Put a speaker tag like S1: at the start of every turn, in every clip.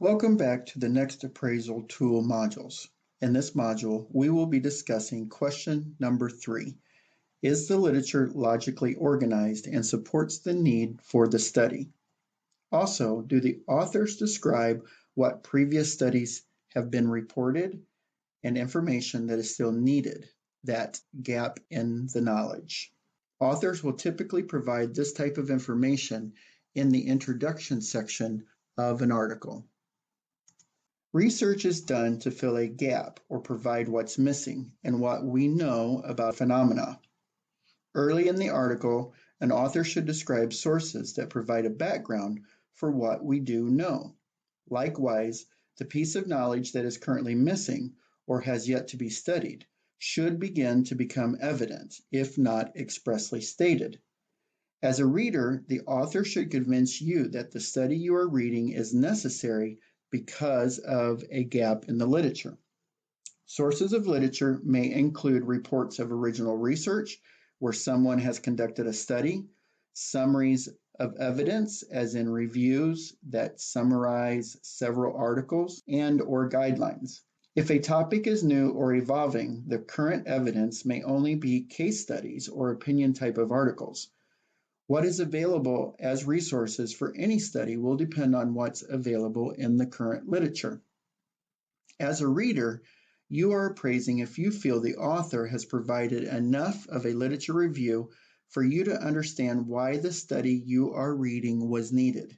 S1: Welcome back to the next appraisal tool modules. In this module, we will be discussing question number 3. Is the literature logically organized and supports the need for the study? Also, do the authors describe what previous studies have been reported and information that is still needed, that gap in the knowledge? Authors will typically provide this type of information in the introduction section of an article. Research is done to fill a gap or provide what's missing in what we know about phenomena. Early in the article, an author should describe sources that provide a background for what we do know. Likewise, the piece of knowledge that is currently missing or has yet to be studied should begin to become evident, if not expressly stated. As a reader, the author should convince you that the study you are reading is necessary because of a gap in the literature. Sources of literature may include reports of original research, where someone has conducted a study, summaries of evidence, as in reviews that summarize several articles, and/or guidelines. If a topic is new or evolving, the current evidence may only be case studies or opinion type of articles. What is available as resources for any study will depend on what's available in the current literature. As a reader, you are appraising if you feel the author has provided enough of a literature review for you to understand why the study you are reading was needed.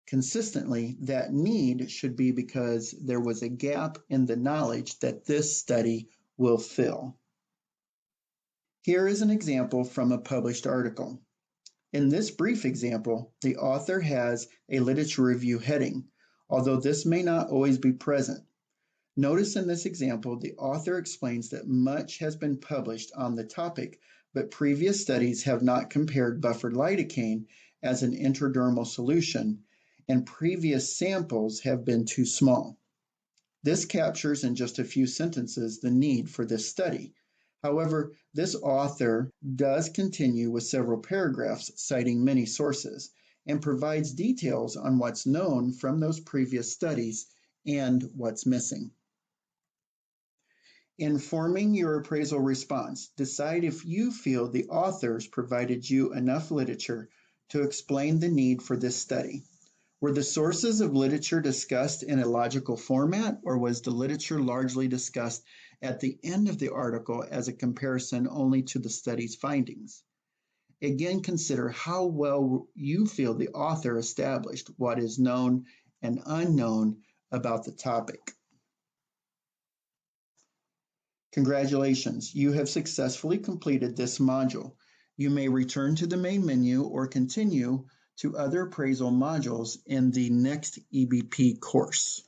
S1: Consistently, that need should be because there was a gap in the knowledge that this study will fill. Here is an example from a published article. In this brief example, the author has a literature review heading, although this may not always be present. Notice in this example, the author explains that much has been published on the topic, but previous studies have not compared buffered lidocaine as an intradermal solution, and previous samples have been too small. This captures in just a few sentences the need for this study. However, this author does continue with several paragraphs citing many sources and provides details on what's known from those previous studies and what's missing. In forming your appraisal response, decide if you feel the authors provided you enough literature to explain the need for this study. Were the sources of literature discussed in a logical format, or was the literature largely discussed at the end of the article as a comparison only to the study's findings? Again, consider how well you feel the author established what is known and unknown about the topic. Congratulations, you have successfully completed this module. You may return to the main menu or continue to other appraisal modules in the next EBP course.